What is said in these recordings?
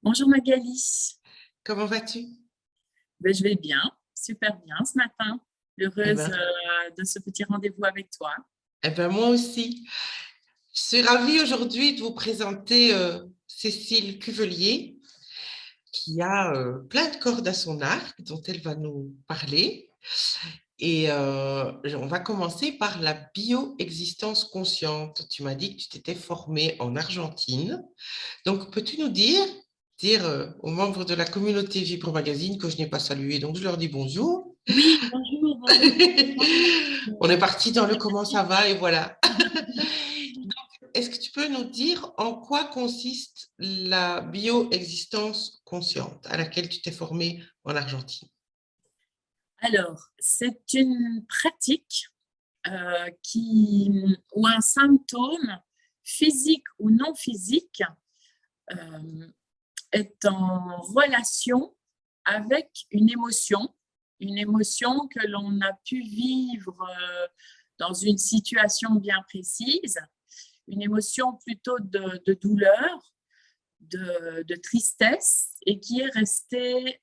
Bonjour Magali. Comment vas-tu? Je vais bien, super bien ce matin. Eh Heureuse ben, de ce petit rendez-vous avec toi. moi aussi. Je suis ravie aujourd'hui de vous présenter Cécile Cuvelier, qui a plein de cordes à son arc dont elle va nous parler. Et on va commencer par la bioexistence consciente. Tu m'as dit que tu t'étais formée en Argentine. Donc, peux-tu nous dire aux membres de la communauté Vibro Magazine que je n'ai pas salué, donc je leur dis bonjour. Oui, bonjour, bonjour tout le On est monde. parti dans le comment ça va et voilà. Est-ce que tu peux nous dire en quoi consiste la bioexistence consciente à laquelle tu t'es formée en Argentine? Alors, c'est une pratique ou un symptôme physique ou non physique euh, est en relation avec une émotion que l'on a pu vivre dans une situation bien précise, une émotion plutôt de douleur, de tristesse et qui est restée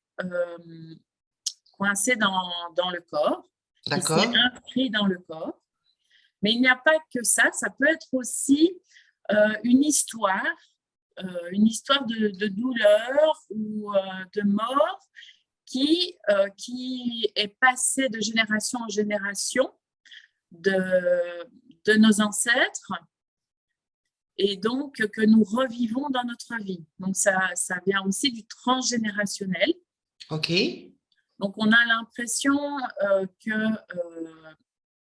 coincée dans le corps, qui s'est D'accord? inscrit dans le corps. Mais il n'y a pas que ça peut être aussi une histoire de douleur ou de mort qui est passée de génération en génération de nos ancêtres et donc que nous revivons dans notre vie. Donc ça vient aussi du transgénérationnel. OK. Donc on a l'impression que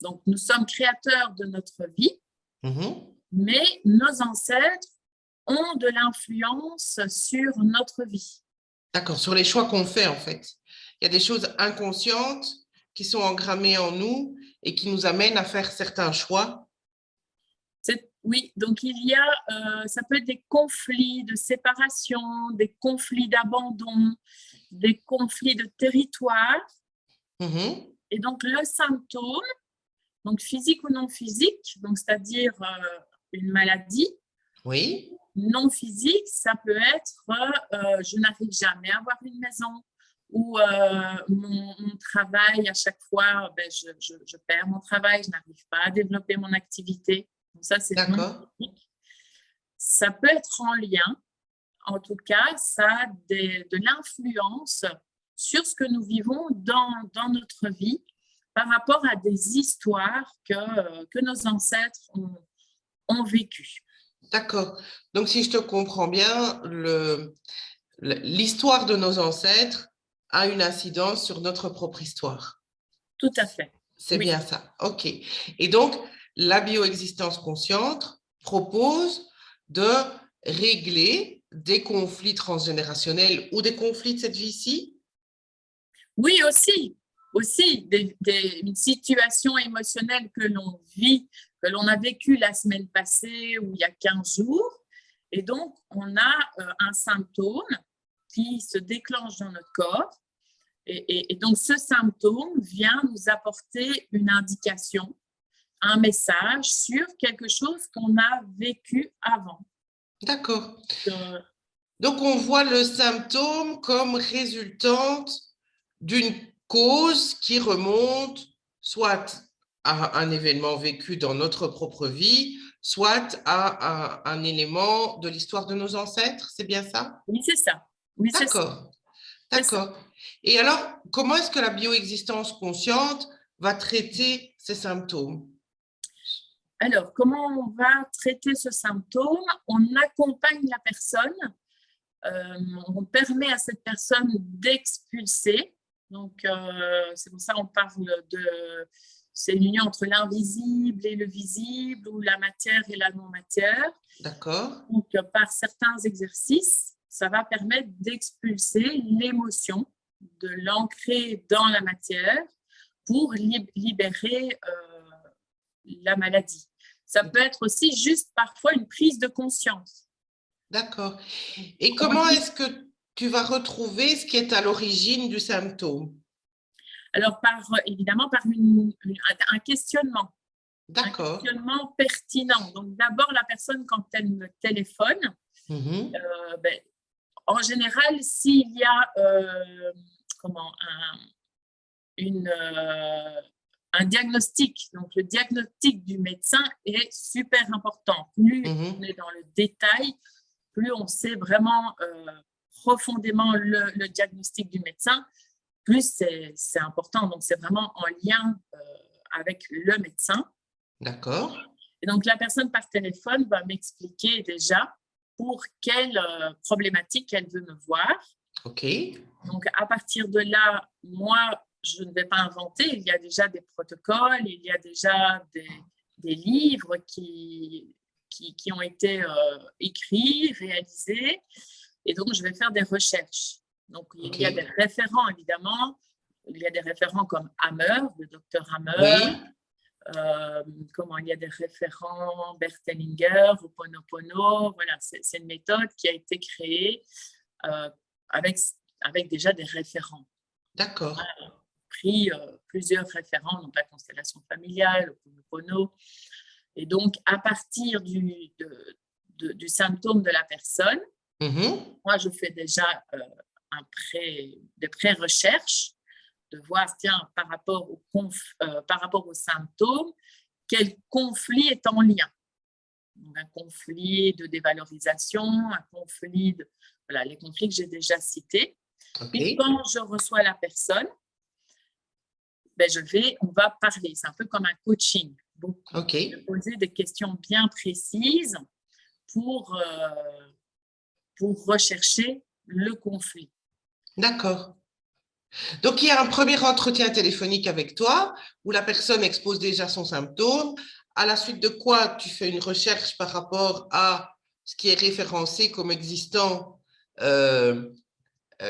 donc nous sommes créateurs de notre vie, Mhm. mais nos ancêtres ont de l'influence sur notre vie. D'accord. Sur les choix qu'on fait, en fait. Il y a des choses inconscientes qui sont engrammées en nous et qui nous amènent à faire certains choix. Oui, donc ça peut être des conflits de séparation, des conflits d'abandon, des conflits de territoire. Mhm. Et donc le symptôme, donc physique ou non physique, donc c'est-à-dire une maladie, Oui. non physique, ça peut être je n'arrive jamais à avoir une maison ou mon travail, à chaque fois, je perds mon travail, je n'arrive pas à développer mon activité. Donc ça, c'est non D'accord. physique. Ça peut être en lien, en tout cas, ça a de l'influence sur ce que nous vivons dans notre vie par rapport à des histoires que nos ancêtres ont vécues. D'accord. Donc, si je te comprends bien, l'histoire de nos ancêtres a une incidence sur notre propre histoire. Tout à fait. C'est Oui. bien ça. OK. Et donc, la bioexistence consciente propose de régler des conflits transgénérationnels ou des conflits de cette vie-ci. Oui, aussi une situation émotionnelle que l'on vit, que l'on a vécue la semaine passée ou il y a 15 jours. Et donc, on a un symptôme qui se déclenche dans notre corps. Et donc, ce symptôme vient nous apporter une indication, un message sur quelque chose qu'on a vécu avant. D'accord. Euh, Donc, on voit le symptôme comme résultante d'une cause qui remonte soit à un événement vécu dans notre propre vie, soit à un élément de l'histoire de nos ancêtres. C'est bien ça? oui, c'est ça. Oui, c'est ça. D'accord, C'est ça. d'accord. Et alors, comment est-ce que la bioexistence consciente va traiter ces symptômes? Alors, comment on va traiter ce symptôme? On accompagne la personne, on permet à cette personne d'expulser. Donc, c'est pour ça qu'on parle c'est l'union entre l'invisible et le visible, ou la matière et la non-matière. D'accord, Donc, par certains exercices, ça va permettre d'expulser l'émotion, de l'ancrer dans la matière pour libérer la maladie. Ça peut être aussi juste parfois une prise de conscience. d'accord. Et On comment dit, est-ce que tu vas retrouver ce qui est à l'origine du symptôme? alors évidemment par un questionnement. Un D'accord. questionnement pertinent. Donc d'abord, la personne, quand elle me téléphone, Mhm. ben, En général, s'il y a un diagnostic, donc le diagnostic du médecin est super important. Plus on est dans le détail, plus on sait vraiment profondément le diagnostic du médecin, plus c'est important. Donc, c'est vraiment en lien avec le médecin. D'accord. Et donc, la personne par téléphone va m'expliquer déjà pour quelle problématique elle veut me voir. OK. Donc, à partir de là, moi, je ne vais pas inventer. Il y a déjà des protocoles, il y a déjà des livres qui ont été écrits, réalisés. Et donc, je vais faire des recherches. Donc, il y a des référents, évidemment. Il y a des référents comme Hammer, le docteur Hammer. Oui. Il y a des référents Bertelinger, Ho'oponopono. Voilà, c'est une méthode qui a été créée avec déjà des référents. D'accord. On a pris plusieurs référents, donc la constellation familiale, Ho'oponopono. Et donc, à partir du symptôme de la personne, moi, je fais déjà des pré-recherches, de voir, tiens, par rapport aux symptômes, quel conflit est en lien. Donc, un conflit de dévalorisation, un conflit voilà, les conflits que j'ai déjà cités. Puis, quand je reçois la personne, on va parler. C'est un peu comme un coaching. Donc, je vais poser des questions bien précises pour rechercher le conflit. D'accord. Donc, il y a un premier entretien téléphonique avec toi où la personne expose déjà son symptôme, à la suite de quoi tu fais une recherche par rapport à ce qui est référencé comme existant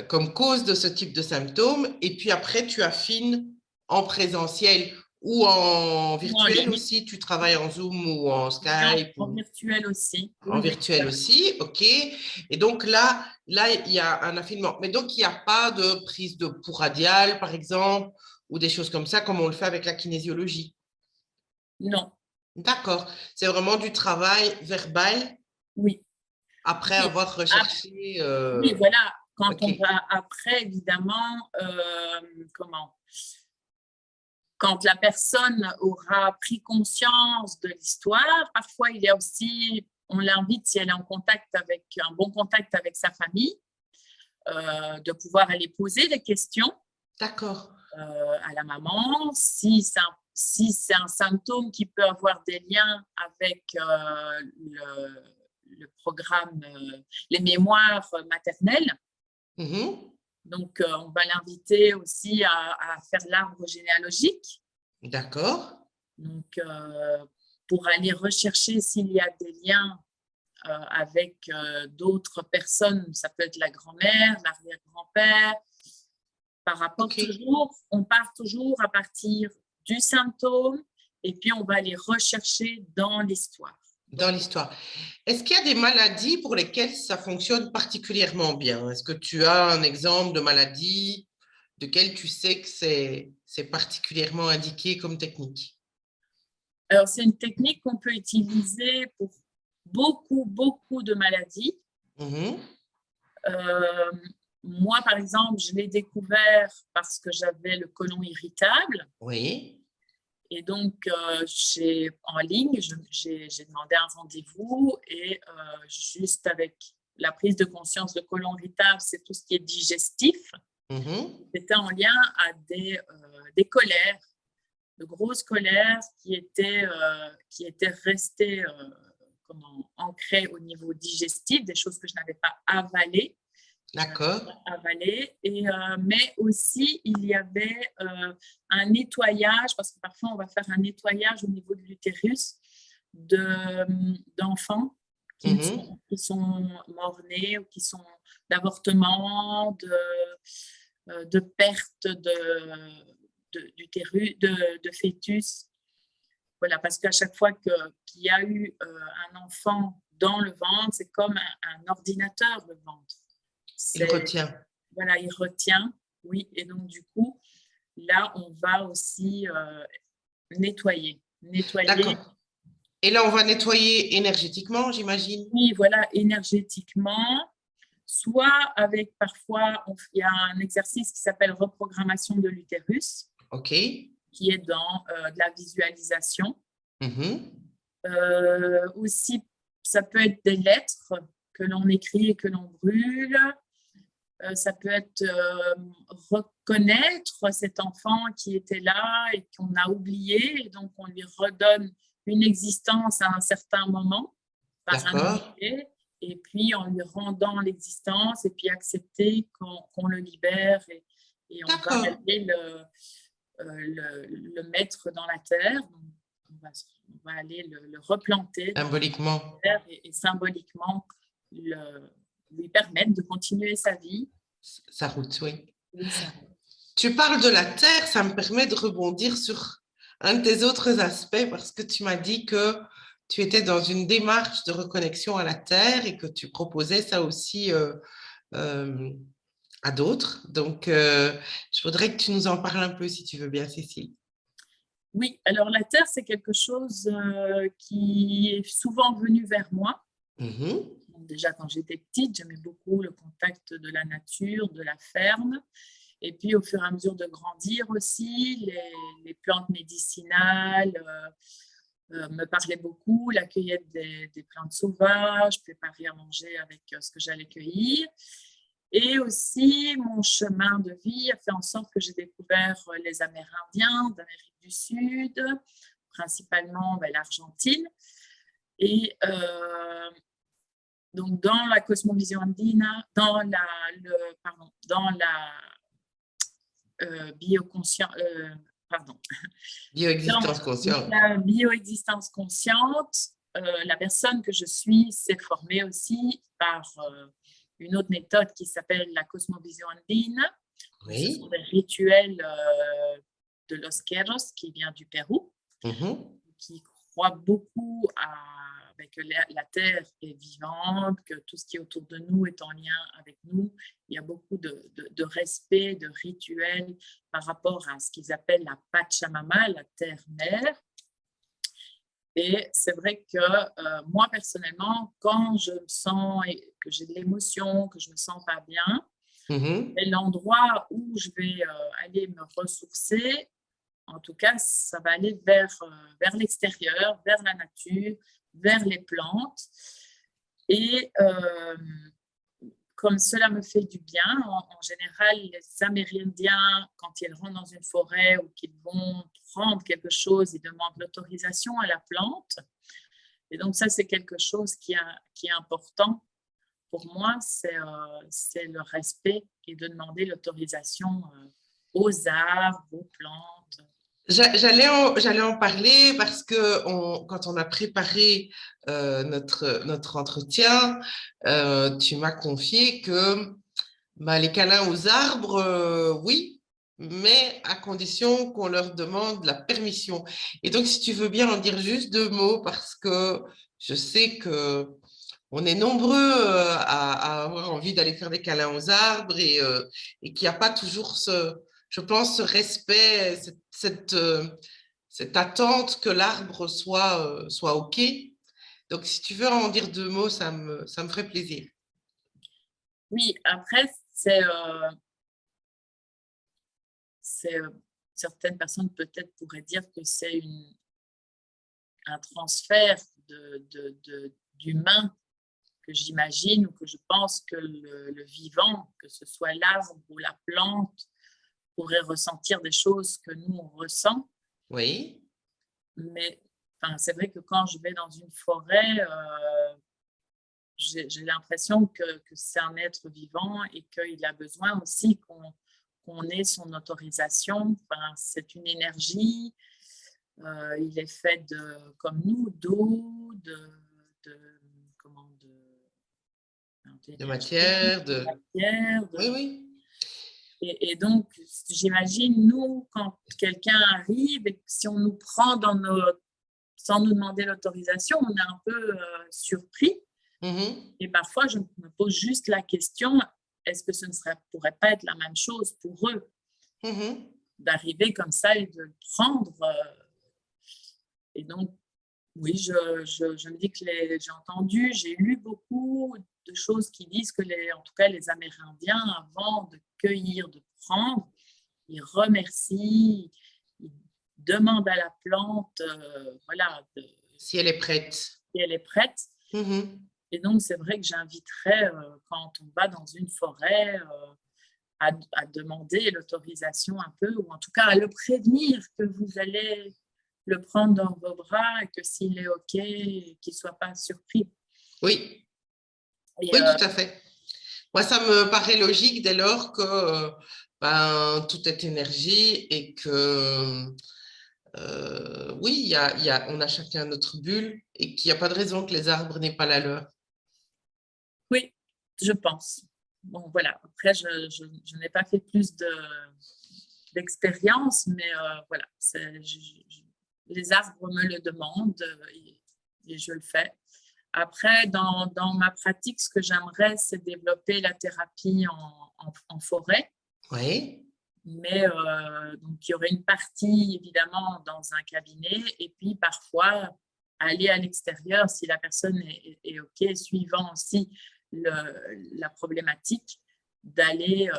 comme cause de ce type de symptômes, et puis après, tu affines en présentiel ou en virtuel aussi, tu travailles en Zoom ou en Skype? En virtuel aussi. En virtuel aussi, OK. Et donc là, il y a un affinement. Mais donc, il n'y a pas de prise de pouls radial, par exemple, ou des choses comme ça, comme on le fait avec la kinésiologie? Non. D'accord. C'est vraiment du travail verbal? Oui. Après avoir recherché… Oui, voilà. Quand on OK. va après, évidemment, quand la personne aura pris conscience de l'histoire, parfois il y a aussi, on l'invite si elle est en contact avec un bon contact avec sa famille, de pouvoir aller poser des questions. D'accord. À la maman, si c'est un symptôme qui peut avoir des liens avec le programme, les mémoires maternelles. Donc, on va l'inviter aussi à faire l'arbre généalogique. D'accord. Donc, pour aller rechercher s'il y a des liens avec d'autres personnes, ça peut être la grand-mère, l'arrière-grand-père. Par rapport on part toujours à partir du symptôme et puis on va aller rechercher dans l'histoire. Dans l'histoire. Est-ce qu'il y a des maladies pour lesquelles ça fonctionne particulièrement bien? Est-ce que tu as un exemple de maladie de laquelle tu sais que c'est particulièrement indiqué comme technique? Alors, c'est une technique qu'on peut utiliser pour beaucoup de maladies. Moi, par exemple, je l'ai découvert parce que j'avais le côlon irritable. Oui. Et donc, en ligne, j'ai demandé un rendez-vous et juste avec la prise de conscience de côlon irritable, c'est tout ce qui est digestif. C'était en lien à des colères, de grosses colères qui étaient restées ancrées au niveau digestif, des choses que je n'avais pas avalées. D'accord. Mais aussi, il y avait un nettoyage, parce que parfois, on va faire un nettoyage au niveau de l'utérus d'enfants qui sont morts-nés ou qui sont d'avortement, de perte d'utérus, de fœtus. Voilà, parce qu'à chaque fois qu'il y a eu un enfant dans le ventre, c'est comme un ordinateur, le ventre. Il retient. Voilà, il retient, oui. Et donc, du coup, là, on va aussi nettoyer. D'accord. Et là, on va nettoyer énergétiquement, j'imagine? Oui, voilà, énergétiquement. soit avec parfois, il y a un exercice qui s'appelle reprogrammation de l'utérus, OK. qui est dans de la visualisation. Mhm. Aussi, ça peut être des lettres que l'on écrit et que l'on brûle. Ça peut être reconnaître cet enfant qui était là et qu'on a oublié, et donc on lui redonne une existence à un certain moment par un D'accord. objet, et puis en lui rendant l'existence, et puis accepter qu'on le libère, et on va D'accord. aller le mettre dans la terre. Donc, on va aller le replanter dans la Symboliquement. terre, et symboliquement lui permettre de continuer sa vie. Ça route, oui. Oui, ça. Tu parles de la terre, ça me permet de rebondir sur un de tes autres aspects parce que tu m'as dit que tu étais dans une démarche de reconnexion à la terre et que tu proposais ça aussi euh, à d'autres. Donc, je voudrais que tu nous en parles un peu si tu veux bien, Cécile. Oui, alors la terre, c'est quelque chose qui est souvent venu vers moi. Mhm. Donc, déjà, quand j'étais petite, j'aimais beaucoup le contact de la nature, de la ferme. Et puis, au fur et à mesure de grandir aussi, les plantes médicinales me parlaient beaucoup, la cueillette des plantes sauvages, préparer à manger avec ce que j'allais cueillir. Et aussi, mon chemin de vie a fait en sorte que j'ai découvert les Amérindiens d'Amérique du Sud, principalement l'Argentine. Et donc, dans la cosmovision andina, dans la Bioexistence dans consciente. la bioexistence consciente, la personne que je suis s'est formée aussi par une autre méthode qui s'appelle la cosmovision andine. Donc, ce sont Oui. des rituels de Los Queros qui vient du Pérou, Mhm. qui croient beaucoup que la Terre est vivante, que tout ce qui est autour de nous est en lien avec nous. Il y a beaucoup de respect, de rituels par rapport à ce qu'ils appellent la Pachamama, la Terre-Mère. Et c'est vrai que moi, personnellement, quand je me sens, que j'ai de l'émotion, que je ne me sens pas bien, Mhm. l'endroit où je vais aller me ressourcer, en tout cas, ça va aller vers l'extérieur, vers la nature, vers les plantes. Et comme cela me fait du bien, en général, les Amérindiens, quand ils rentrent dans une forêt ou qu'ils vont prendre quelque chose, ils demandent l'autorisation à la plante. Et donc ça, c'est quelque chose qui est important pour moi, c'est le respect et de demander l'autorisation aux arbres, aux plantes. J'allais en parler parce que quand on a préparé notre entretien, tu m'as confié que bah, les câlins aux arbres, oui, mais à condition qu'on leur demande la permission. Et donc, si tu veux bien en dire juste deux mots, parce que je sais que on est nombreux à avoir envie d'aller faire des câlins aux arbres et qu'il n'y a pas toujours je pense, ce respect, cette attente que l'arbre soit OK. Donc, si tu veux en dire deux mots, ça me ferait plaisir. Oui, après, certaines personnes peut-être pourraient dire que c'est un transfert d'humain que j'imagine ou que je pense que le vivant, que ce soit l'arbre ou la plante, pourrait ressentir des choses que nous, on ressent. Oui. Mais c'est vrai que quand je vais dans une forêt, j'ai l'impression que c'est un être vivant et qu'il a besoin aussi qu'on ait son autorisation. C'est une énergie. Il est fait comme nous, d'eau, De d'énergie, matière, de matière. Oui, oui. Et donc, j'imagine, nous, quand quelqu'un arrive et si on nous prend sans nous demander l'autorisation, on est un peu surpris. Mhm. Et parfois, je me pose juste la question, est-ce que ce ne pourrait pas être la même chose pour eux Mhm. d'arriver comme ça et de le prendre Et donc, oui, je me dis que j'ai entendu, j'ai lu beaucoup de choses qui disent que, en tout cas, les Amérindiens, avant de cueillir, de prendre, ils remercient, ils demandent à la plante, voilà, Si elle est prête. si elle est prête. Et donc, c'est vrai que j'inviterais, quand on va dans une forêt, à demander l'autorisation un peu, ou en tout cas à le prévenir que vous allez le prendre dans vos bras et que s'il est OK, qu'il ne soit pas surpris. Oui, Et, oui, tout à fait. Moi, ça me paraît logique dès lors que tout est énergie et que, oui, on a chacun notre bulle et qu'il n'y a pas de raison que les arbres n'aient pas la leur. oui, je pense. Bon, voilà. Après, je n'ai pas fait plus d'expérience, mais voilà. Les arbres me le demandent et je le fais. Après, dans ma pratique, ce que j'aimerais, c'est développer la thérapie en forêt. Oui. Mais donc, il y aurait une partie, évidemment, dans un cabinet et puis parfois aller à l'extérieur si la personne est OK, suivant aussi la problématique, d'aller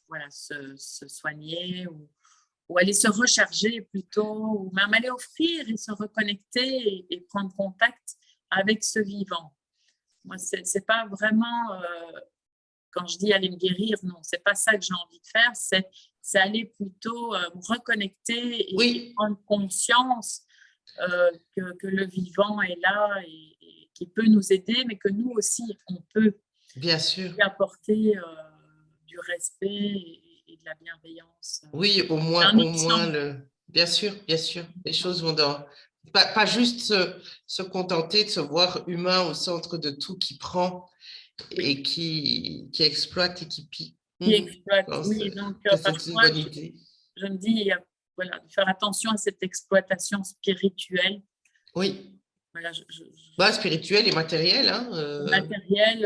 voilà, se soigner ou aller se recharger plutôt, ou même aller offrir et se reconnecter et prendre contact avec ce vivant. Moi, c'est pas vraiment, quand je dis aller me guérir, non, c'est pas ça que j'ai envie de faire, c'est aller plutôt me reconnecter et prendre conscience que le vivant est là et qui peut nous aider, mais que nous aussi, on peut Bien sûr. lui apporter du respect et de la bienveillance. Oui, au moins bien sûr, les choses vont dans... Pas juste se contenter de se voir humain au centre de tout, qui prend et qui exploite et qui pille. Qui exploite, oui. Donc, c'est une bonne idée. Je me dis, voilà, de faire attention à cette exploitation spirituelle. Oui. Voilà, spirituel et matériel. Matériel,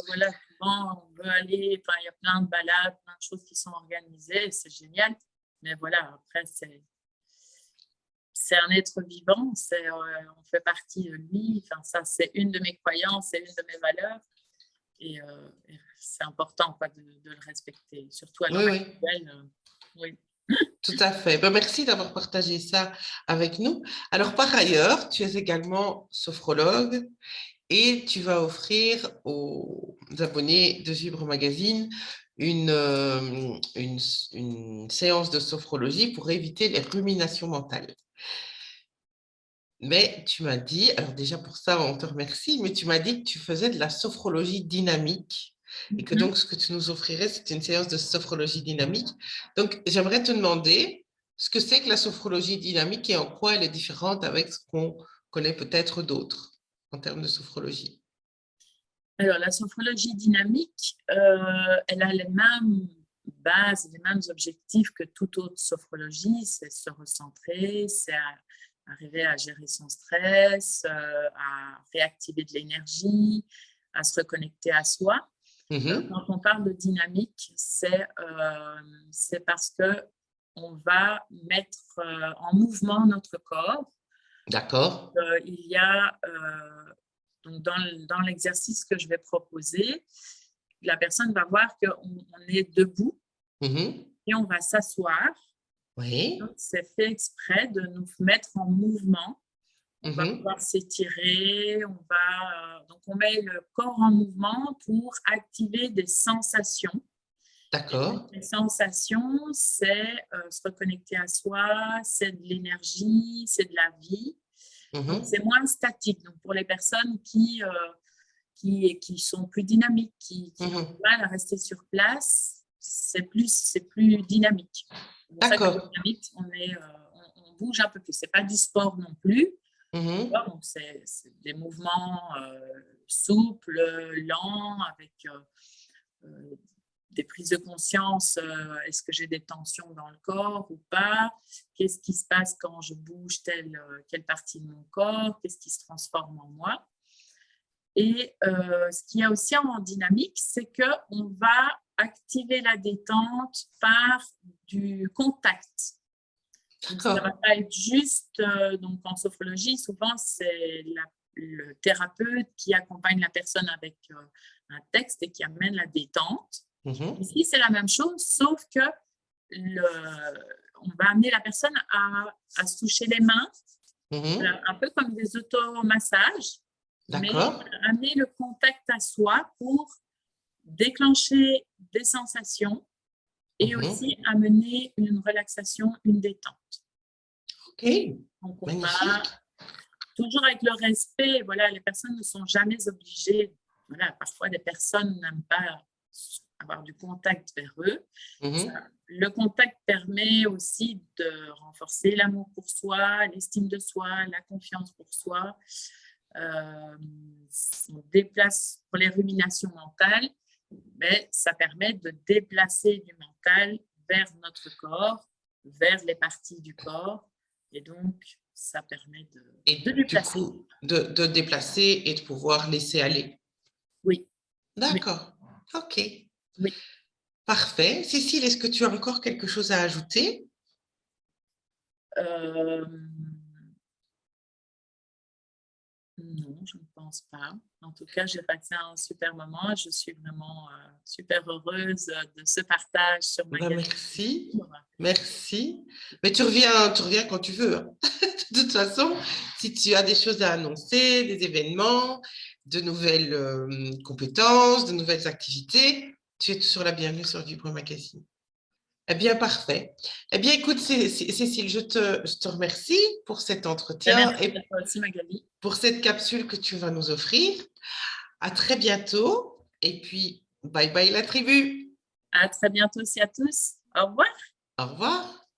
voilà, souvent on veut aller, il y a plein de balades, plein de choses qui sont organisées, c'est génial. Mais voilà, après, c'est un être vivant, on fait partie de lui. Enfin, ça, c'est une de mes croyances, c'est une de mes valeurs. Et c'est important de le respecter, surtout à l'heure actuelle. Oui. Tout à fait. Merci d'avoir partagé ça avec nous. Alors, par ailleurs, tu es également sophrologue et tu vas offrir aux abonnés de Vibre Magazine une séance de sophrologie pour éviter les ruminations mentales. Mais tu m'as dit, alors déjà pour ça, on te remercie, mais tu m'as dit que tu faisais de la sophrologie dynamique et que donc ce que tu nous offrirais, c'est une séance de sophrologie dynamique. Donc, j'aimerais te demander ce que c'est que la sophrologie dynamique et en quoi elle est différente avec ce qu'on connaît peut-être d'autres en termes de sophrologie. Alors, la sophrologie dynamique, elle a les mêmes bases, les mêmes objectifs que toute autre sophrologie, c'est se recentrer, c'est arriver à gérer son stress, à réactiver de l'énergie, à se reconnecter à soi. Quand on parle de dynamique, c'est parce qu'on va mettre en mouvement notre corps. D'accord. Il y a, donc dans l'exercice que je vais proposer, la personne va voir qu'on est debout et on va s'asseoir. Oui. C'est fait exprès de nous mettre en mouvement. On va pouvoir s'étirer, donc on met le corps en mouvement pour activer des sensations. D'accord. Les sensations, c'est se reconnecter à soi, c'est de l'énergie, c'est de la vie. Donc, c'est moins statique. Donc, pour les personnes qui sont plus dynamiques, qui ont du mal à rester sur place, c'est plus dynamique. D'accord. Dynamique, on bouge un peu plus. Ce n'est pas du sport non plus. Donc, c'est des mouvements souples, lents, avec des prises de conscience. Est-ce que j'ai des tensions dans le corps ou pas? Qu'est-ce qui se passe quand je bouge quelle partie de mon corps? Qu'est-ce qui se transforme en moi? Et ce qu'il y a aussi en dynamique, c'est qu'on va activer la détente par du contact. Donc, ça ne va pas être juste, donc en sophrologie, souvent, c'est le thérapeute qui accompagne la personne avec un texte et qui amène la détente. Ici, c'est la même chose, sauf que on va amener la personne à se toucher les mains, un peu comme des automassages, mais amener le contact à soi pour déclencher des sensations et aussi amener une relaxation, une détente. Ok, donc on va toujours avec le respect. Voilà, les personnes ne sont jamais obligées. Voilà, parfois des personnes n'aiment pas avoir du contact vers eux. Le contact permet aussi de renforcer l'amour pour soi, l'estime de soi, la confiance pour soi. On déplace pour les ruminations mentales, mais ça permet de déplacer du mental vers notre corps, vers les parties du corps, et donc ça permet de déplacer. Du coup, de déplacer et de pouvoir laisser aller. Oui. D'accord. Oui. Ok. Oui. Parfait. Cécile, est-ce que tu as encore quelque chose à ajouter? Non, je ne pense pas. En tout cas, j'ai passé un super moment. Je suis vraiment super heureuse de ce partage sur ma galerie. Merci. Merci. Mais tu reviens quand tu veux. De toute façon, si tu as des choses à annoncer, des événements, de nouvelles compétences, de nouvelles activités, tu es toujours la bienvenue sur Vivre Magazine. Eh bien, parfait. Eh bien, écoute, Cécile, je te remercie pour cet entretien et aussi, Magali, pour cette capsule que tu vas nous offrir. À très bientôt. Et puis, bye bye la tribu. À très bientôt aussi à tous. Au revoir. Au revoir.